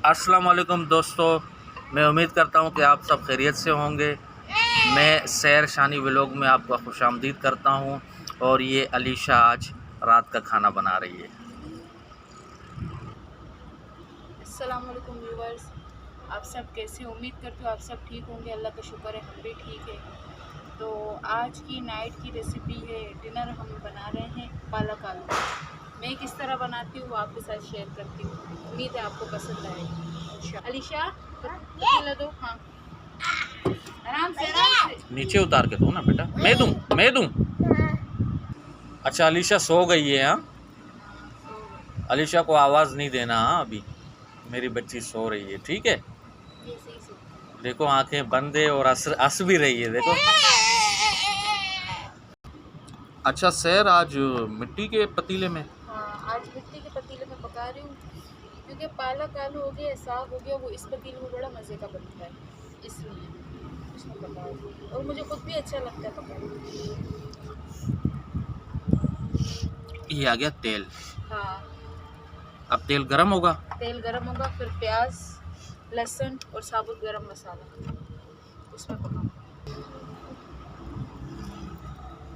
अस्सलाम वालेकुम दोस्तों, मैं उम्मीद करता हूँ कि आप सब खैरियत से होंगे। मैं सैर शानी व्लॉग में आपका खुशामदीद करता हूँ और ये अलीशा आज रात का खाना बना रही है। अस्सलाम वालेकुम व्यूवर्स, आप सब कैसे? उम्मीद करती हूँ आप सब ठीक होंगे। अल्लाह का शुक्र है हम भी ठीक है। तो आज की नाइट की रेसिपी है, डिनर हम बना रहे हैं पालक आलू। मैं किस तरह बनाती हूँ वो आपके साथ शेयर करती हूँ। उम्मीद है आपको पसंद आएगी। अलीशा पतीला दो। हाँ, आराम से नीचे उतार के दो ना बेटा। मैं दूँ। अच्छा, अलीशा सो गई है। हाँ, अलीशा को आवाज़ नहीं देना। हाँ, अभी मेरी बच्ची सो रही है, ठीक है। देखो आंखें बंद है और हंस भी रही है, देखो। अच्छा सैर, आज मिट्टी के पतीले में? हाँ, आज मिट्टी के पतीले में पका रही हूँ क्योंकि पालक आलू हो गया, साग हो गया, वो इस पतीले में बड़ा मज़े का बनता है, इसलिए इसमें पका रही हूँ। और मुझे खुद भी अच्छा लगता है पकाना। ये आ गया तेल। हाँ, अब तेल गरम होगा। तेल गरम होगा, फिर प्याज, लहसुन और साबुत गरम मसाला उसमें पकाऊँ।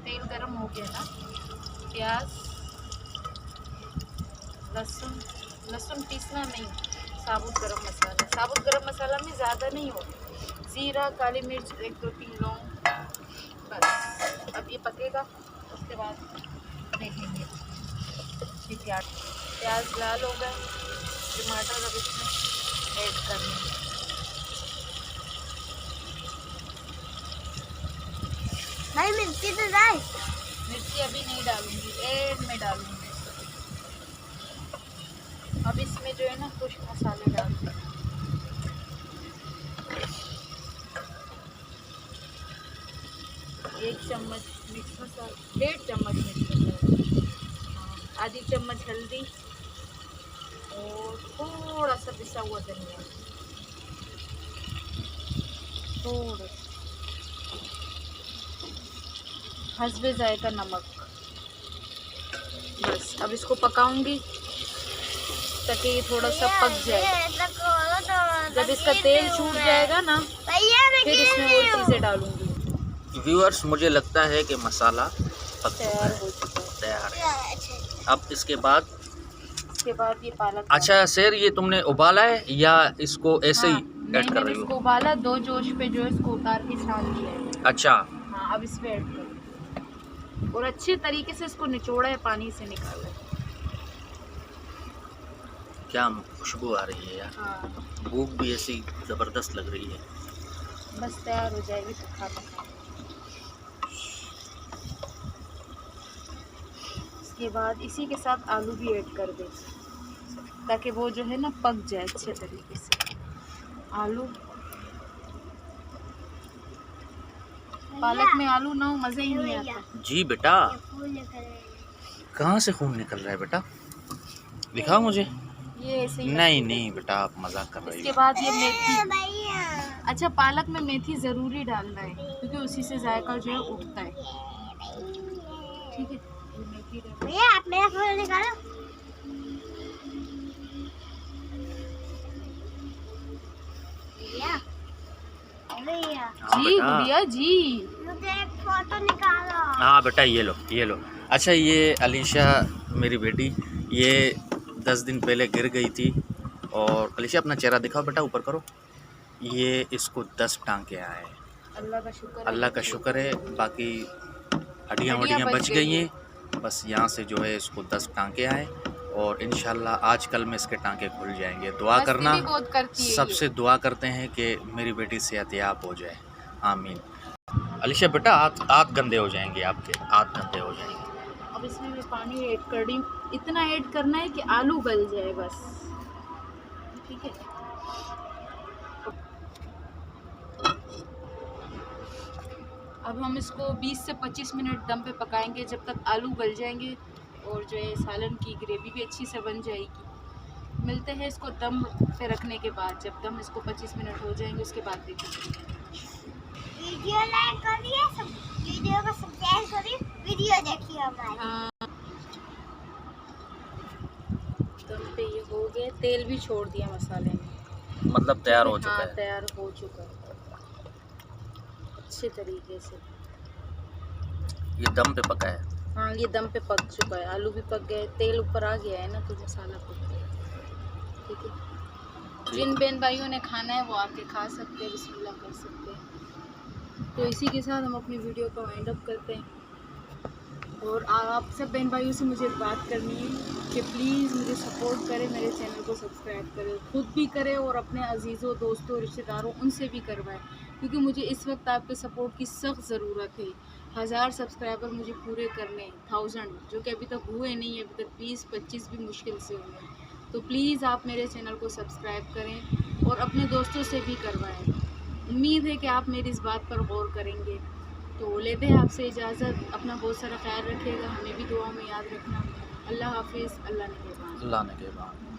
तेल गरम हो गया ना, प्याज, लहसुन पीसना नहीं, साबुत गरम मसाला में ज़्यादा नहीं हो, ज़ीरा, काली मिर्च, 1-2-3 लौंग, बस। अब ये पकेगा, उसके बाद देखेंगे। ये प्याज लाल हो गए, टमाटर अब इसमें ऐड करने। भाई मिर्ची तो डाल। मिर्ची अभी नहीं डालूंगी, एंड में डालूंगी। अब इसमें जो है ना कुछ मसाले डाल दूँ। 1 चम्मच मिर्च मसाला, 1.5 चम्मच मिर्च मसाला, आधी चम्मच हल्दी और थोड़ा सा पिसा हुआ धनिया, थोड़ा हस्बे जायका नमक। बस अब इसको पकाऊंगी ताकि ये थोड़ा सा पक जाए। जब इसका तेल छूट जाएगा ना, फिर इसमें और चीज़ें डालूंगी। व्यूअर्स, मुझे लगता है कि मसाला तैयार हो चुका है। तैयार है। अब इसके बाद ये पालक। अच्छा सैर, ये तुमने उबाला है या इसको ऐसे ही ऐड कर मैंने रही इसको हो? उबाला, 2 जोश पे जो है इसको उतार के छान दिया है। अच्छा। हाँ, अब इसमें ऐड कर और अच्छे तरीके से इसको निचोड़ा है, पानी से निकाला है। क्या खुशबू आ रही है यार। हाँ, भूख भी ऐसी ज़बरदस्त लग रही है। बस तैयार हो जाएगी पका पका। इसके बाद इसी के साथ आलू भी ऐड कर दें ताकि वो जो है ना पक जाए अच्छे तरीके से। आलू, पालक में आलू ना हो मज़ा ही नहीं आता। जी बेटा, कहाँ से खून निकल रहा है बेटा? दिखाओ मुझे। ये ऐसे ही नहीं बेटा, आप मजाक कर रही इसके हो। बाद ये मेथी। अच्छा, पालक में मेथी ज़रूरी डालना है क्योंकि उसी से जायका जो है उठता है। ठीक है, ये मेथी भैया आप मेरा फोन निकालो। भैया भैया हाँ जी, बेटा। गुड़िया जी, मुझे एक फोटो निकालो। हाँ बेटा, ये लो। अच्छा, ये अलीशा मेरी बेटी, ये 10 दिन पहले गिर गई थी। और अलीशा अपना चेहरा दिखाओ बेटा, ऊपर करो। ये इसको 10 टांके आए हैं। अल्लाह का शुक्र है। बाकी हड्डियाँ बच गई हैं। बस यहाँ से जो है इसको 10 टांके आए और इंशाल्लाह आज कल में इसके टांके खुल जाएंगे। दुआ करना, सबसे दुआ करते हैं कि मेरी बेटी सेहतयाब हो जाए, आमीन। अलीशा बेटा, हाथ गंदे हो जाएंगे, आपके हाथ गंदे हो जाएंगे। अब इसमें मैं पानी ऐड कर रही हूँ, इतना ऐड करना है कि आलू गल जाए बस। ठीक है, अब हम इसको 20 से 25 मिनट दम पे पकाएंगे जब तक आलू गल जाएंगे और जो है सालन की ग्रेवी भी अच्छी से बन जाएगी। मिलते हैं इसको दम पे रखने के बाद, जब दम इसको 25 मिनट हो जाएंगे उसके बाद देखेंगे। वीडियो लाइक करिए, सब वीडियो को सब्सक्राइब करिए, वीडियो देखिए हमारी। हाँ, दम पे ये हो गया, तेल भी छोड़ दिया मसाले में। मतलब तैयार हो चुका हाँ, है। तैयार हो चुका है अच्छे तरीके से। ये दम पे पका है। हाँ, ये दम पे पक चुका है, आलू भी पक गए, तेल ऊपर आ गया है ना, तो मसाला पक गया। ठीक है, जिन बहन भाइयों ने खाना है वो आके खा सकते हैं, बिस्मिल्लाह कर सकते हैं। तो इसी के साथ हम अपनी वीडियो को वाइंड अप करते हैं। और आप सब बहन भाइयों से मुझे बात करनी है कि प्लीज़ मुझे सपोर्ट करें, मेरे चैनल को सब्सक्राइब करें, खुद भी करें और अपने अजीज़ों, दोस्तों, रिश्तेदारों उनसे भी करवाएं, क्योंकि मुझे इस वक्त आपके सपोर्ट की सख्त ज़रूरत है। 1000 सब्सक्राइबर मुझे पूरे करने, 1000 जो कि अभी तक हुए नहीं, अभी तक 20-25 भी मुश्किल से हुए हैं। तो प्लीज़ आप मेरे चैनल को सब्सक्राइब करें और अपने दोस्तों से भी करवाएं। उम्मीद है कि आप मेरी इस बात पर गौर करेंगे। तो लेते हैं आपसे इजाज़त, अपना बहुत सारा ख्याल रखिएगा, हमें भी दुआ में याद रखना। अल्लाह हाफिज़, अल्लाह निगहबान। अल्लाह ने के बाद।